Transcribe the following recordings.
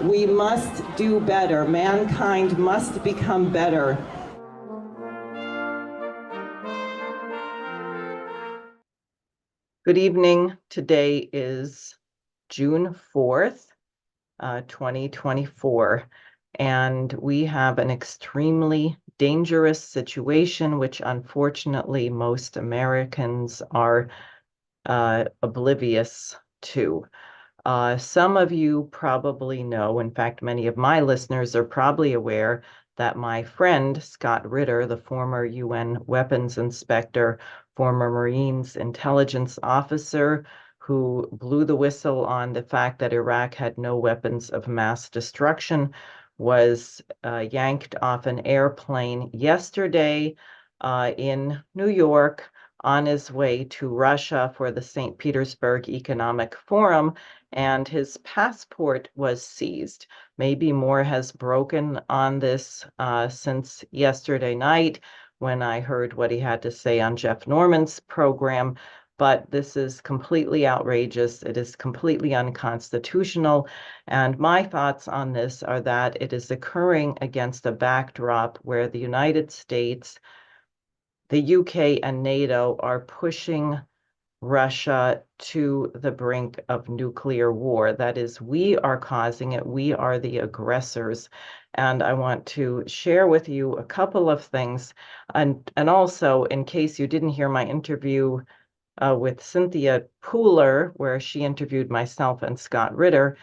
We must do better. Mankind must become better. Good evening. Today is June 4th, 2024, and we have an extremely dangerous situation, which unfortunately most Americans are oblivious to. Some of you probably know, in fact, many of my listeners are probably aware that my friend, Scott Ritter, the former UN weapons inspector, former Marines intelligence officer, who blew the whistle on the fact that Iraq had no weapons of mass destruction, was yanked off an airplane yesterday in New York on his way to Russia for the St. Petersburg Economic Forum, and his passport was seized. Maybe more has broken on this since yesterday night when I heard what he had to say on Jeff Norman's program, but this is completely outrageous. It is completely unconstitutional, and my thoughts on this are that it is occurring against a backdrop where the United States, the UK, and NATO are pushing Russia to the brink of nuclear war. That is, we are causing it. We are the aggressors. And I want to share with you a couple of things. And also, in case you didn't hear my interview with Cynthia Pooler, where she interviewed myself and Scott Ritter,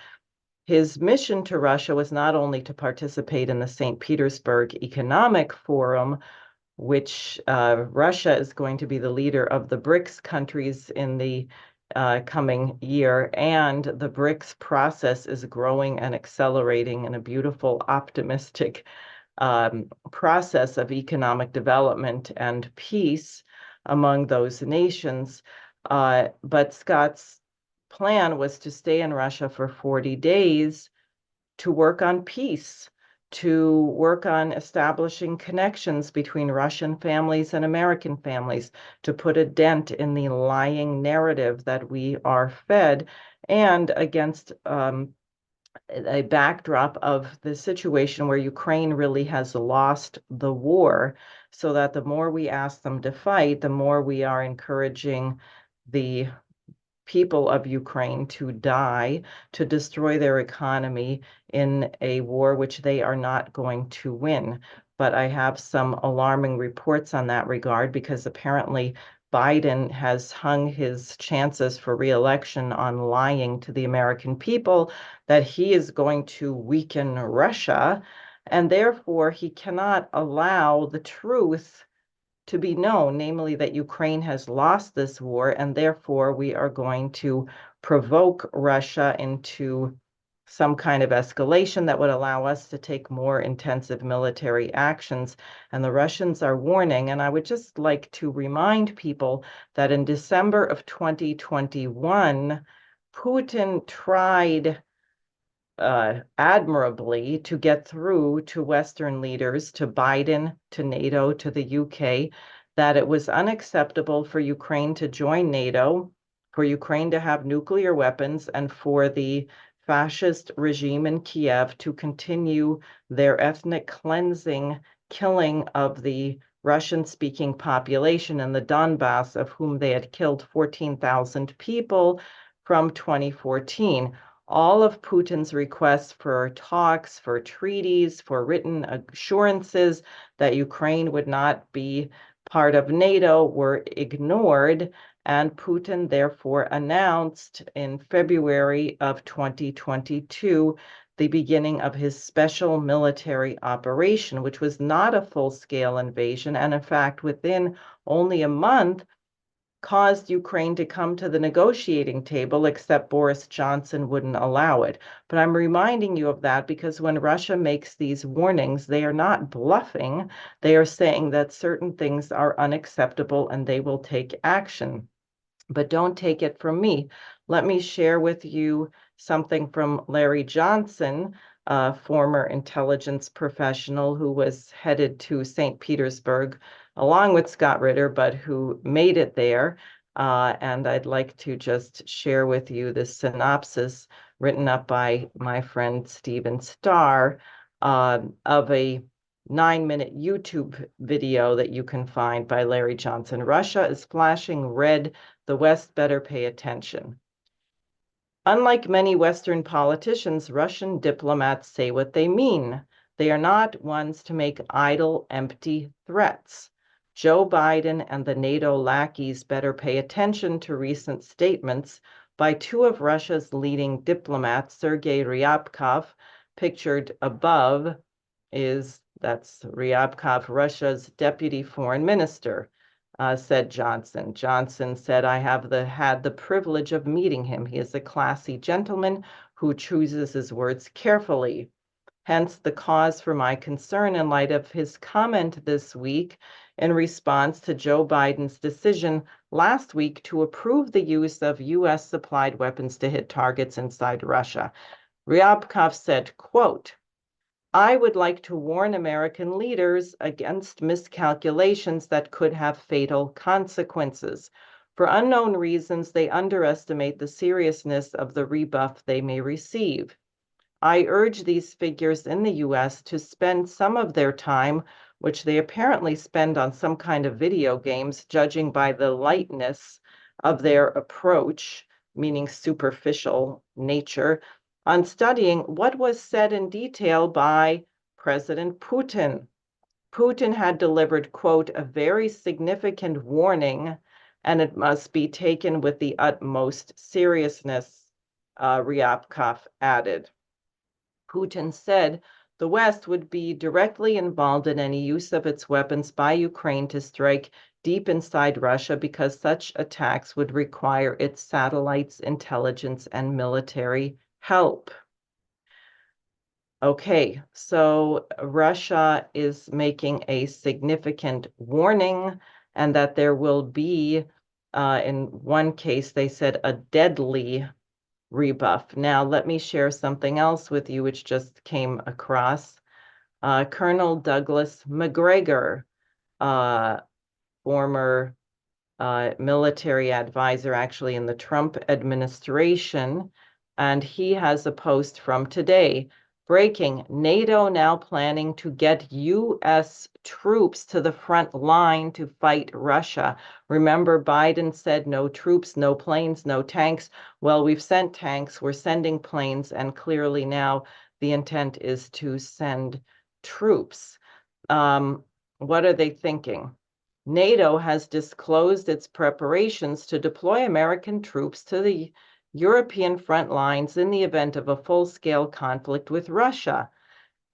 his mission to Russia was not only to participate in the St. Petersburg Economic Forum, which Russia is going to be the leader of the BRICS countries in the coming year, and the BRICS process is growing and accelerating in a beautiful, optimistic process of economic development and peace among those nations. But Scott's plan was to stay in Russia for 40 days to work on peace, to work on establishing connections between Russian families and American families, to put a dent in the lying narrative that we are fed, and against a backdrop of the situation where Ukraine really has lost the war, so that the more we ask them to fight, the more we are encouraging the people of Ukraine to die, to destroy their economy in a war which they are not going to win. But I have some alarming reports on that regard, because apparently Biden has hung his chances for re-election on lying to the American people that he is going to weaken Russia, and therefore he cannot allow the truth to be known, namely that Ukraine has lost this war, and therefore we are going to provoke Russia into some kind of escalation that would allow us to take more intensive military actions. And the Russians are warning, and I would just like to remind people that in December of 2021, Putin tried admirably to get through to Western leaders, to Biden, to NATO, to the UK, that it was unacceptable for Ukraine to join NATO, for Ukraine to have nuclear weapons, and for the fascist regime in Kiev to continue their ethnic cleansing, killing of the Russian-speaking population in the Donbass, of whom they had killed 14,000 people from 2014. All of Putin's requests for talks, for treaties, for written assurances that Ukraine would not be part of NATO were ignored, and Putin therefore announced in February of 2022 the beginning of his special military operation, which was not a full-scale invasion, and in fact, within only a month, caused Ukraine to come to the negotiating table, except Boris Johnson wouldn't allow it. But I'm reminding you of that because when Russia makes these warnings, they are not bluffing. They are saying that certain things are unacceptable and they will take action. But don't take it from me. Let me share with you something from Larry Johnson, a former intelligence professional who was headed to St. Petersburg along with Scott Ritter, but who made it there And I'd like to just share with you this synopsis written up by my friend Stephen Starr of a 9-minute YouTube video that you can find by Larry Johnson. Russia is flashing red. The West better pay attention. Unlike many Western politicians, Russian diplomats say what they mean. They are not ones to make idle, empty threats. Joe Biden and the NATO lackeys better pay attention to recent statements by two of Russia's leading diplomats, Sergei Ryabkov, pictured above that's Ryabkov, Russia's deputy foreign minister, said Johnson. Johnson said, I have had the privilege of meeting him. He is a classy gentleman who chooses his words carefully. Hence the cause for my concern in light of his comment this week in response to Joe Biden's decision last week to approve the use of U.S. supplied weapons to hit targets inside Russia. Ryabkov said, quote, I would like to warn American leaders against miscalculations that could have fatal consequences. For unknown reasons, they underestimate the seriousness of the rebuff they may receive. I urge these figures in the U.S. to spend some of their time, which they apparently spend on some kind of video games, judging by the lightness of their approach, meaning superficial nature, on studying what was said in detail by President Putin. Putin had delivered, quote, a very significant warning, and it must be taken with the utmost seriousness, Ryabkov added. Putin said the West would be directly involved in any use of its weapons by Ukraine to strike deep inside Russia because such attacks would require its satellites, intelligence, and military help. Okay, so Russia is making a significant warning, and that there will be, in one case, they said a deadly rebuff. Now, let me share something else with you, which just came across. Colonel Douglas Macgregor, former military advisor actually in the Trump administration, and he has a post from today. Breaking, NATO now planning to get U.S. troops to the front line to fight Russia. Remember, Biden said no troops, no planes, no tanks. Well, we've sent tanks, we're sending planes, and clearly now the intent is to send troops. What are they thinking? NATO has disclosed its preparations to deploy American troops to the European front lines in the event of a full-scale conflict with Russia.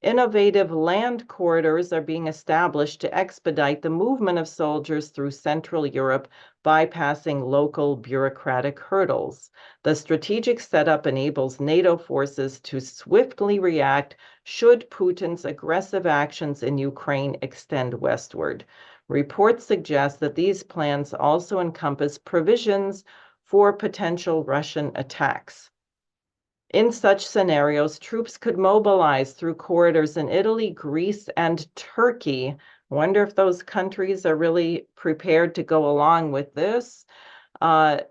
Innovative land corridors are being established to expedite the movement of soldiers through Central Europe, bypassing local bureaucratic hurdles. The strategic setup enables NATO forces to swiftly react should Putin's aggressive actions in Ukraine extend westward. Reports suggest that these plans also encompass provisions for potential Russian attacks. In such scenarios, troops could mobilize through corridors in Italy, Greece, and Turkey. I wonder if those countries are really prepared to go along with this, to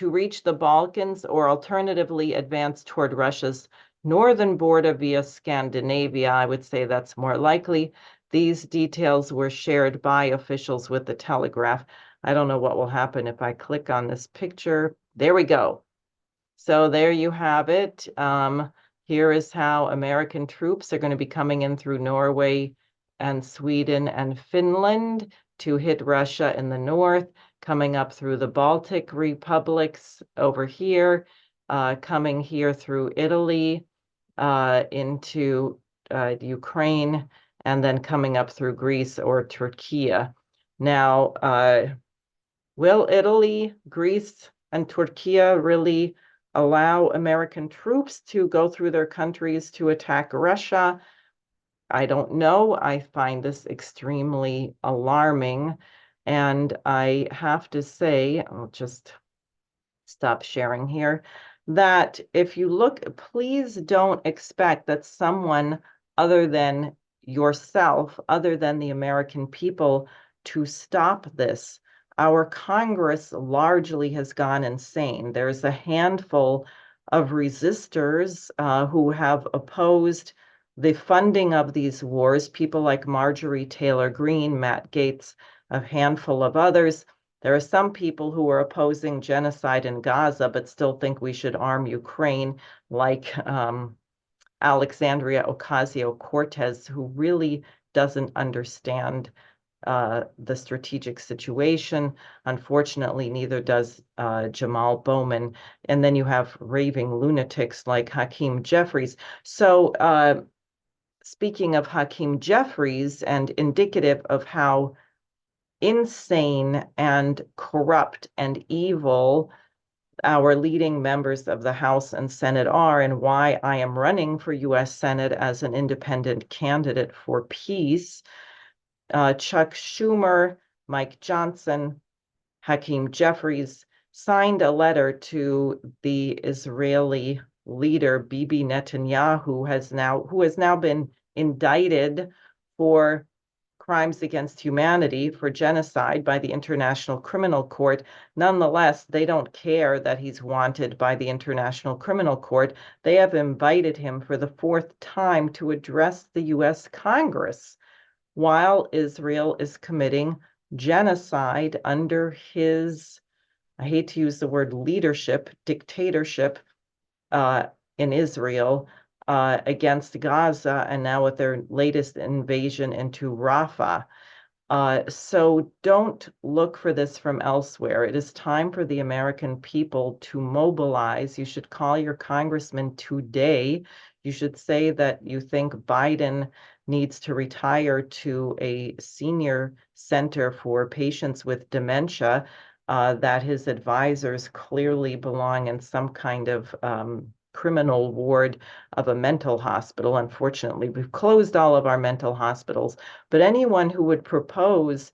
reach the Balkans, or alternatively advance toward Russia's northern border via Scandinavia. I would say that's more likely. These details were shared by officials with the Telegraph. I don't know what will happen if I click on this picture. There we go. So there you have it. Here is how American troops are going to be coming in through Norway and Sweden and Finland to hit Russia in the north, coming up through the Baltic republics over here, coming here through Italy into Ukraine, and then coming up through Greece or Turkey. Now, will Italy, Greece, and Turkey really allow American troops to go through their countries to attack Russia? I don't know. I find this extremely alarming. And I have to say, I'll just stop sharing here, that if you look, please don't expect that someone other than yourself, other than the American people, to stop this. our Congress largely has gone insane. There's a handful of resistors who have opposed the funding of these wars, people like Marjorie Taylor Greene, Matt Gaetz, a handful of others. There are some people who are opposing genocide in Gaza, but still think we should arm Ukraine, like Alexandria Ocasio-Cortez, who really doesn't understand the strategic situation. Unfortunately, neither does Jamal Bowman. And then you have raving lunatics like Hakeem Jeffries. So speaking of Hakeem Jeffries, and indicative of how insane and corrupt and evil our leading members of the House and Senate are, and why I am running for U.S. Senate as an independent candidate for peace. Chuck Schumer, Mike Johnson, Hakeem Jeffries signed a letter to the Israeli leader Bibi Netanyahu, who has now been indicted for crimes against humanity, for genocide by the International Criminal Court. Nonetheless, they don't care that he's wanted by the International Criminal Court. They have invited him for the fourth time to address the U.S. Congress while Israel is committing genocide under his, I hate to use the word leadership, dictatorship in Israel against Gaza, and now with their latest invasion into Rafah. So don't look for this from elsewhere. It is time for the American people to mobilize. You should call your congressman today. You should say that you think Biden needs to retire to a senior center for patients with dementia, that his advisors clearly belong in some kind of criminal ward of a mental hospital. Unfortunately, we've closed all of our mental hospitals, but anyone who would propose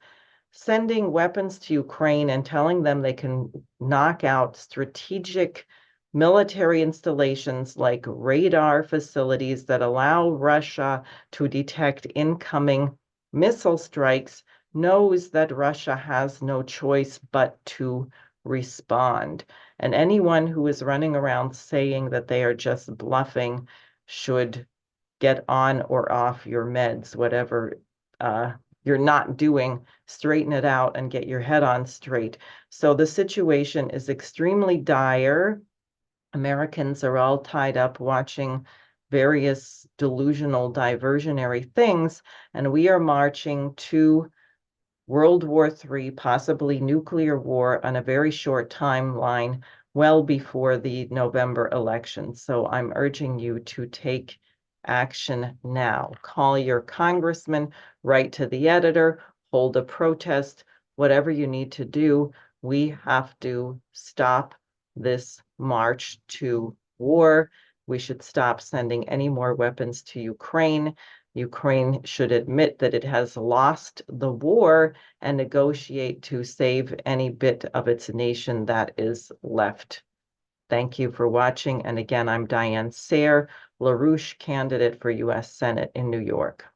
sending weapons to Ukraine and telling them they can knock out strategic military installations like radar facilities that allow Russia to detect incoming missile strikes knows that Russia has no choice but to respond. And anyone who is running around saying that they are just bluffing should get on or off your meds, whatever you're not doing, straighten it out and get your head on straight. So the situation is extremely dire. Americans are all tied up watching various delusional, diversionary things, and we are marching to World War III, possibly nuclear war on a very short timeline, well before the November election. So I'm urging you to take action now. Call your congressman, write to the editor, hold a protest, whatever you need to do. We have to stop this march to war. We should stop sending any more weapons to Ukraine. Ukraine should admit that it has lost the war and negotiate to save any bit of its nation that is left. Thank you for watching. And again, I'm Diane Sayre, LaRouche candidate for U.S. Senate in New York.